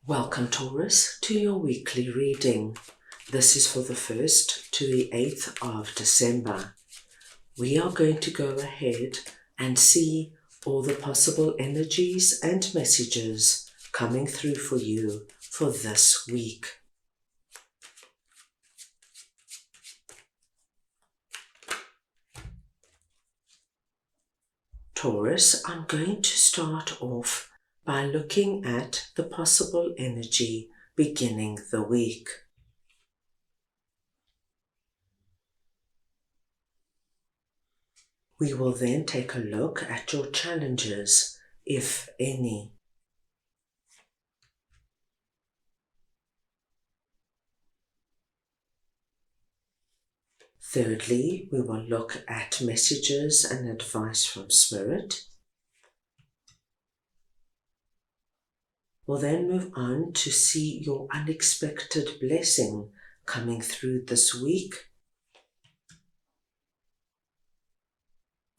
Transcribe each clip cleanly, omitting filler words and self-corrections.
Welcome, Taurus, to your weekly reading. This is for the 1st to the 8th of December. We are going to go ahead and see all the possible energies and messages coming through for you for this week. Taurus, I'm going to start off by looking at the possible energy beginning the week. We will then take a look at your challenges, if any. Thirdly, we will look at messages and advice from Spirit. We'll then move on to see your unexpected blessing coming through this week.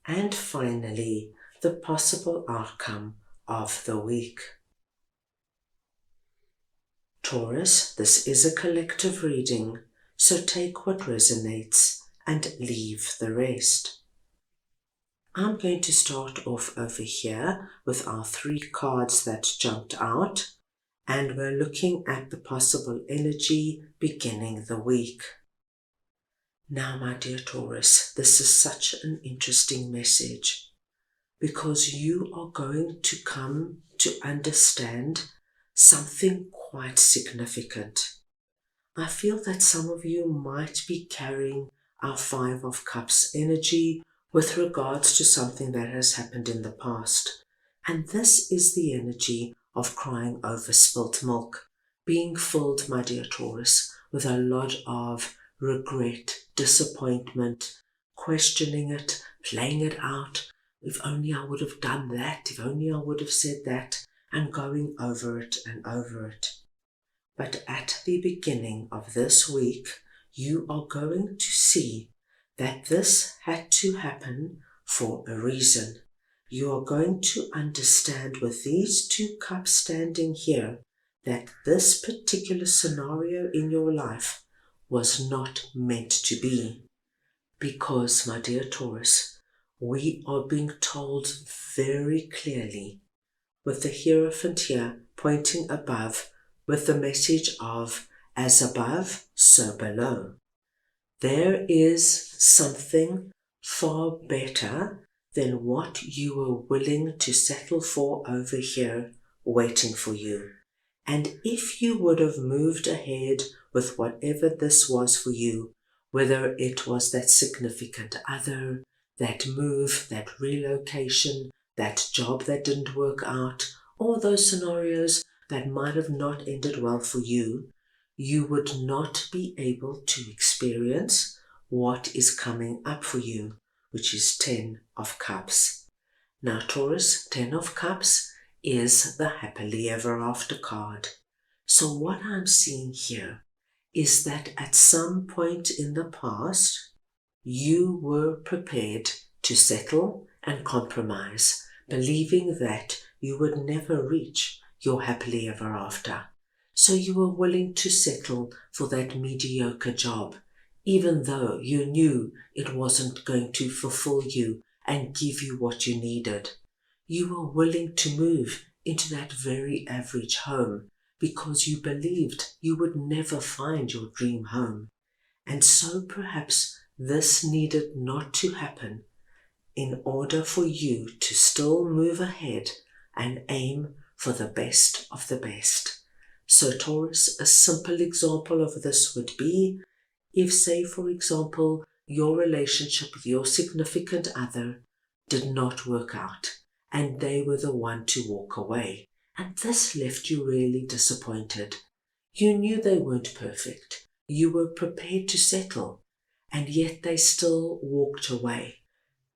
And finally, the possible outcome of the week. Taurus, this is a collective reading, so take what resonates and leave the rest. I'm going to start off over here with our 3 cards that jumped out, and we're looking at the possible energy beginning the week. Now, my dear Taurus, this is such an interesting message because you are going to come to understand something quite significant. I feel that some of you might be carrying our 5 of Cups energy with regards to something that has happened in the past. And this is the energy of crying over spilt milk, being filled, my dear Taurus, with a lot of regret, disappointment, questioning it, playing it out. If only I would have done that, if only I would have said that, and going over it and over it. But at the beginning of this week, you are going to see that this had to happen for a reason. You are going to understand with these 2 cups standing here that this particular scenario in your life was not meant to be. Because, my dear Taurus, we are being told very clearly with the Hierophant here pointing above with the message of as above, so below. There is something far better than what you were willing to settle for over here waiting for you. And if you would have moved ahead with whatever this was for you, whether it was that significant other, that move, that relocation, that job that didn't work out, or those scenarios that might have not ended well for you, you would not be able to experience what is coming up for you, which is 10 of Cups. Now, Taurus, 10 of Cups is the happily ever after card. So what I'm seeing here is that at some point in the past, you were prepared to settle and compromise, believing that you would never reach your happily ever after. So you were willing to settle for that mediocre job, even though you knew it wasn't going to fulfill you and give you what you needed. You were willing to move into that very average home because you believed you would never find your dream home. And so perhaps this needed not to happen in order for you to still move ahead and aim for the best of the best. So Taurus, a simple example of this would be if, say, for example, your relationship with your significant other did not work out and they were the one to walk away. And this left you really disappointed. You knew they weren't perfect. You were prepared to settle, and yet they still walked away.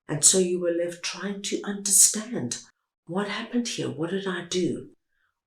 And so you were left trying to understand what happened here. What did I do?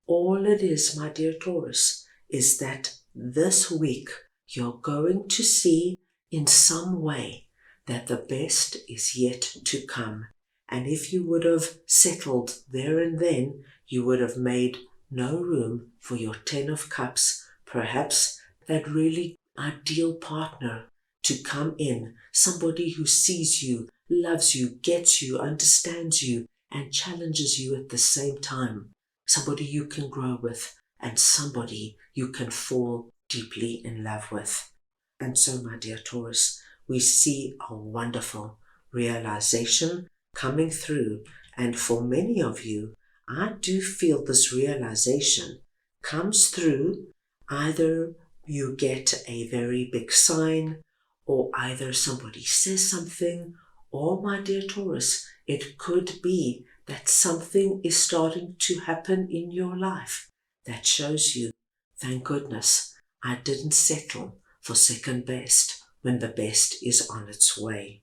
All it is, my dear Taurus, is that this week you're going to see in some way that the best is yet to come. And if you would have settled there and then, you would have made no room for your Ten of Cups, perhaps that really ideal partner to come in, somebody who sees you, loves you, gets you, understands you, and challenges you at the same time. Somebody you can grow with, and somebody you can fall deeply in love with. And so, my dear Taurus, we see a wonderful realization coming through. And for many of you, I do feel this realization comes through. Either you get a very big sign, or either somebody says something, or, my dear Taurus, it could be that something is starting to happen in your life that shows you, thank goodness, I didn't settle for second best when the best is on its way.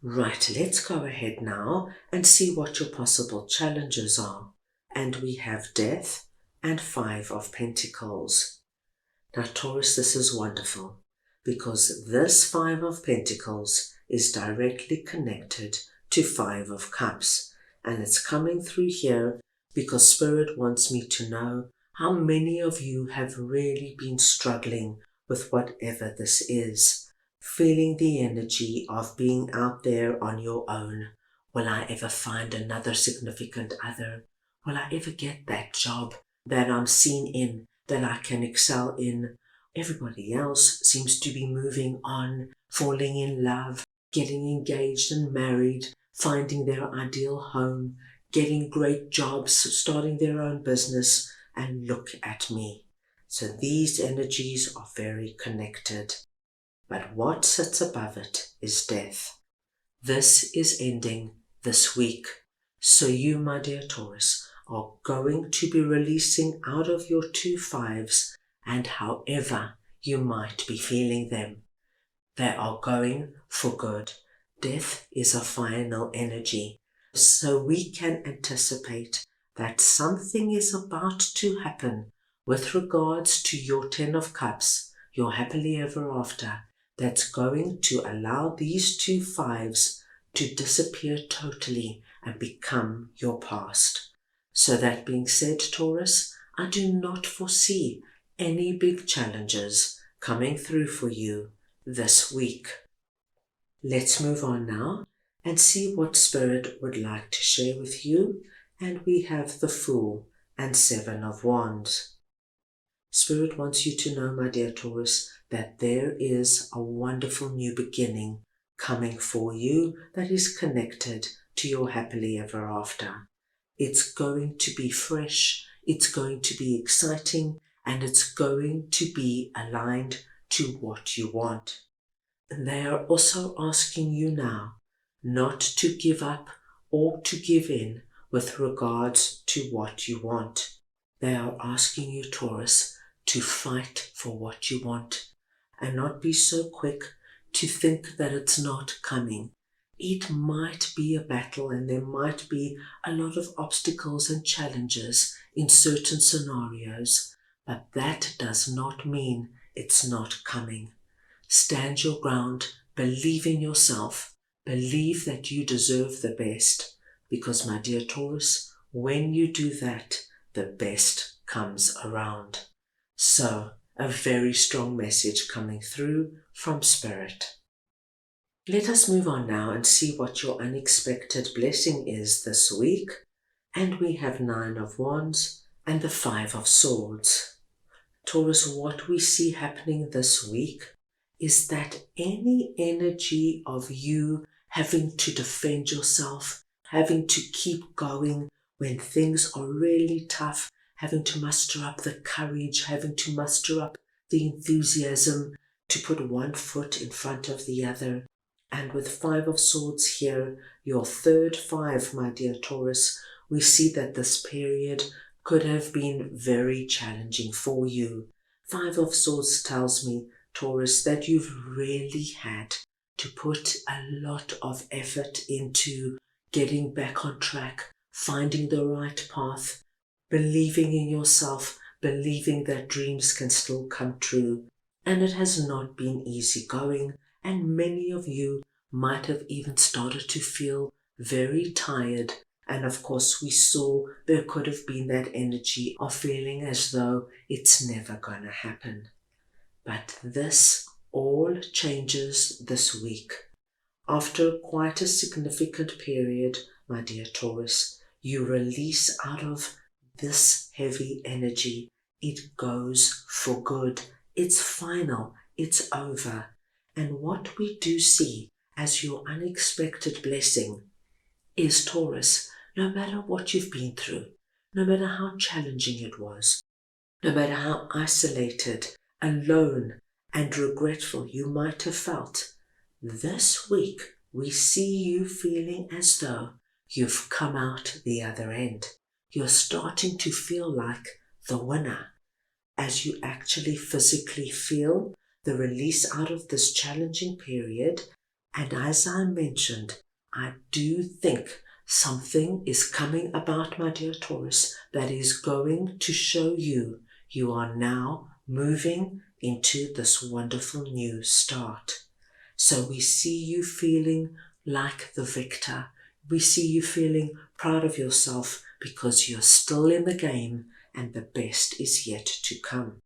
Right, let's go ahead now and see what your possible challenges are. And we have Death and Five of Pentacles. Now, Taurus, this is wonderful because this Five of Pentacles is directly connected to Five of Cups. And it's coming through here because Spirit wants me to know how many of you have really been struggling with whatever this is. Feeling the energy of being out there on your own. Will I ever find another significant other? Will I ever get that job that I'm seen in, that I can excel in? Everybody else seems to be moving on, falling in love, getting engaged and married, finding their ideal home, getting great jobs, starting their own business, and look at me. So these energies are very connected. But what sits above it is death. This is ending this week. So you, my dear Taurus, are going to be releasing out of your two fives, and however you might be feeling them, they are going for good. Death is a final energy. So we can anticipate that something is about to happen with regards to your Ten of Cups, your happily ever after, that's going to allow these two fives to disappear totally and become your past. So that being said, Taurus, I do not foresee any big challenges coming through for you this week. Let's move on now and see what Spirit would like to share with you. And we have the Fool and Seven of Wands. Spirit wants you to know, my dear Taurus, that there is a wonderful new beginning coming for you that is connected to your happily ever after. It's going to be fresh, it's going to be exciting, and it's going to be aligned to what you want. And they are also asking you now not to give up or to give in with regards to what you want. They are asking you, Taurus, to fight for what you want and not be so quick to think that it's not coming. It might be a battle and there might be a lot of obstacles and challenges in certain scenarios, but that does not mean it's not coming. Stand your ground, believe in yourself, believe that you deserve the best, because my dear Taurus, when you do that, the best comes around. So, a very strong message coming through from Spirit. Let us move on now and see what your unexpected blessing is this week. And we have Nine of Wands and the Five of Swords. Taurus, what we see happening this week is that any energy of you having to defend yourself, having to keep going when things are really tough, having to muster up the courage, having to muster up the enthusiasm to put one foot in front of the other. And with Five of Swords here, your third five, my dear Taurus, we see that this period could have been very challenging for you. Five of Swords tells me, Taurus, that you've really had to put a lot of effort into getting back on track, finding the right path, believing in yourself, believing that dreams can still come true. And it has not been easy going, and many of you might have even started to feel very tired And of course, we saw there could have been that energy of feeling as though it's never going to happen. But this all changes this week. After quite a significant period, my dear Taurus, you release out of this heavy energy. It goes for good. It's final. It's over. And what we do see as your unexpected blessing is, Taurus, no matter what you've been through, no matter how challenging it was, no matter how isolated, alone, and regretful you might have felt, this week we see you feeling as though you've come out the other end. You're starting to feel like the winner as you actually physically feel the release out of this challenging period. And as I mentioned, I do think something is coming about, my dear Taurus, that is going to show you you are now moving into this wonderful new start. So we see you feeling like the victor. We see you feeling proud of yourself because you're still in the game and the best is yet to come.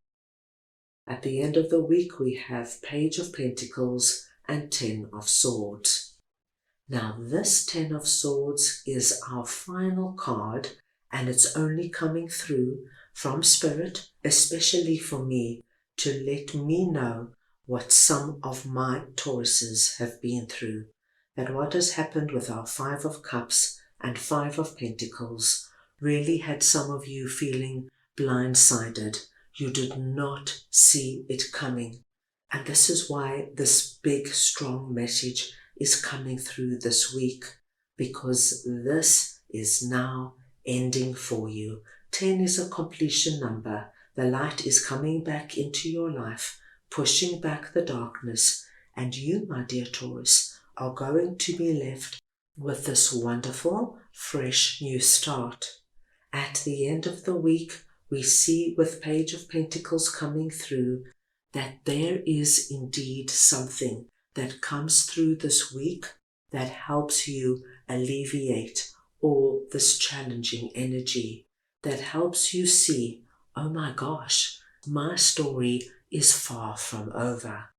At the end of the week, we have Page of Pentacles and 10 of Swords. Now, this 10 of Swords is our final card, and it's only coming through from Spirit, especially for me, to let me know what some of my Tauruses have been through, that what has happened with our 5 of Cups and 5 of Pentacles really had some of you feeling blindsided. You did not see it coming. And this is why this big, strong message is coming through this week, because this is now ending for you. 10 is a completion number. The light is coming back into your life, pushing back the darkness, and you, my dear Taurus, are going to be left with this wonderful, fresh new start. At the end of the week, we see with Page of Pentacles coming through that there is indeed something that comes through this week that helps you alleviate all this challenging energy, that helps you see, oh my gosh, my story is far from over.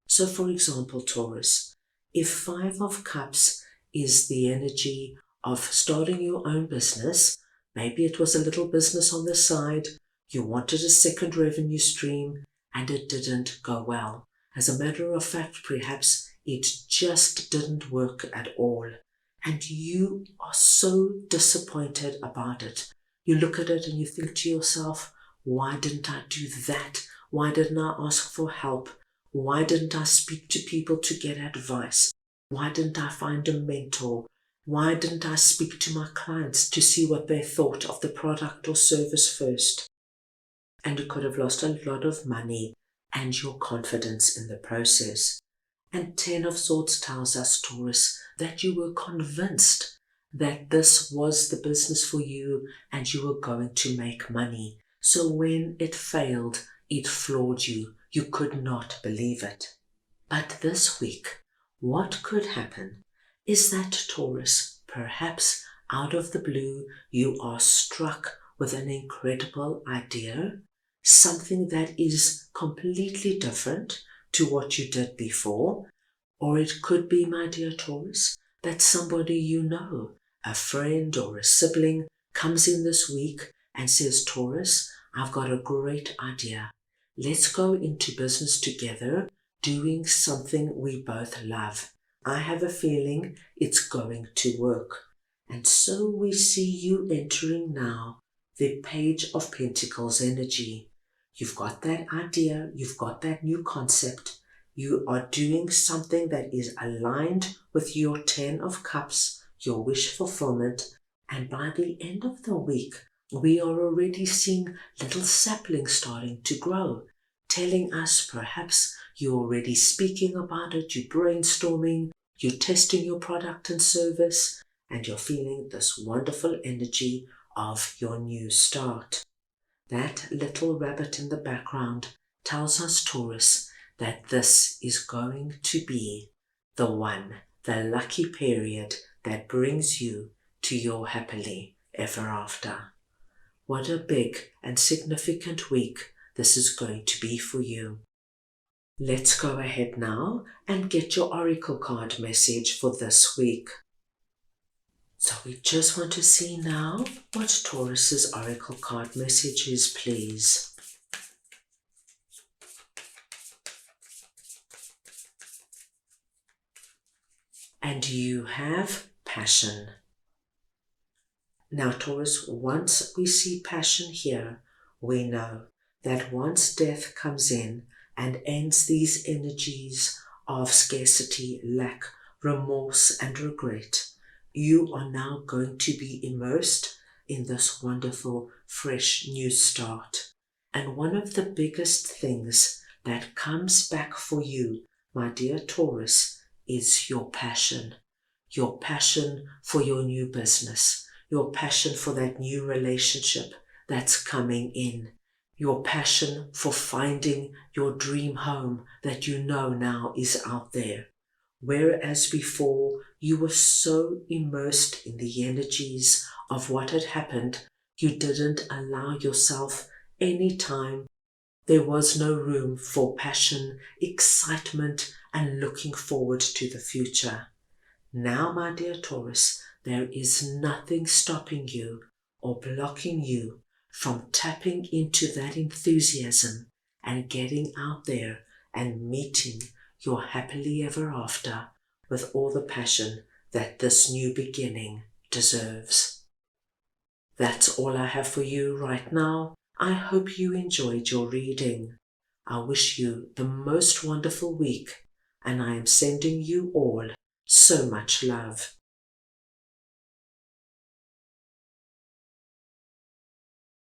So for example, Taurus, if 5 of Cups is the energy of starting your own business, maybe it was a little business on the side, you wanted a second revenue stream, and it didn't go well. As a matter of fact, perhaps it just didn't work at all. And you are so disappointed about it. You look at it and you think to yourself, why didn't I do that? Why didn't I ask for help? Why didn't I speak to people to get advice? Why didn't I find a mentor? Why didn't I speak to my clients to see what they thought of the product or service first? And you could have lost a lot of money and your confidence in the process. And 10 of Swords tells us, Taurus, that you were convinced that this was the business for you and you were going to make money. So when it failed, it floored you. You could not believe it. But this week, what could happen is that, Taurus, perhaps out of the blue, you are struck with an incredible idea, something that is completely different to what you did before. Or it could be, my dear Taurus, that somebody you know, a friend or a sibling, comes in this week and says, Taurus, I've got a great idea. Let's go into business together, doing something we both love. I have a feeling it's going to work. And so we see you entering now the Page of Pentacles energy. You've got that idea, you've got that new concept. You are doing something that is aligned with your 10 of Cups, your wish fulfillment. And by the end of the week, we are already seeing little saplings starting to grow, telling us perhaps you're already speaking about it, you're brainstorming, you're testing your product and service, and you're feeling this wonderful energy of your new start. That little rabbit in the background tells us, Taurus, that this is going to be the one, the lucky period that brings you to your happily ever after. What a big and significant week this is going to be for you. Let's go ahead now and get your oracle card message for this week. So we just want to see now what Taurus's oracle card message is, please. And you have passion. Now, Taurus, once we see passion here, we know that once death comes in and ends these energies of scarcity, lack, remorse, and regret, you are now going to be immersed in this wonderful, fresh new start. And one of the biggest things that comes back for you, my dear Taurus, is your passion. Your passion for your new business, your passion for that new relationship that's coming in, your passion for finding your dream home that you know now is out there. Whereas before you were so immersed in the energies of what had happened, you didn't allow yourself any time. There was no room for passion, excitement, and looking forward to the future. Now, my dear Taurus, there is nothing stopping you or blocking you from tapping into that enthusiasm and getting out there and meeting your happily ever after with all the passion that this new beginning deserves. That's all I have for you right now. I hope you enjoyed your reading. I wish you the most wonderful week, and I am sending you all so much love.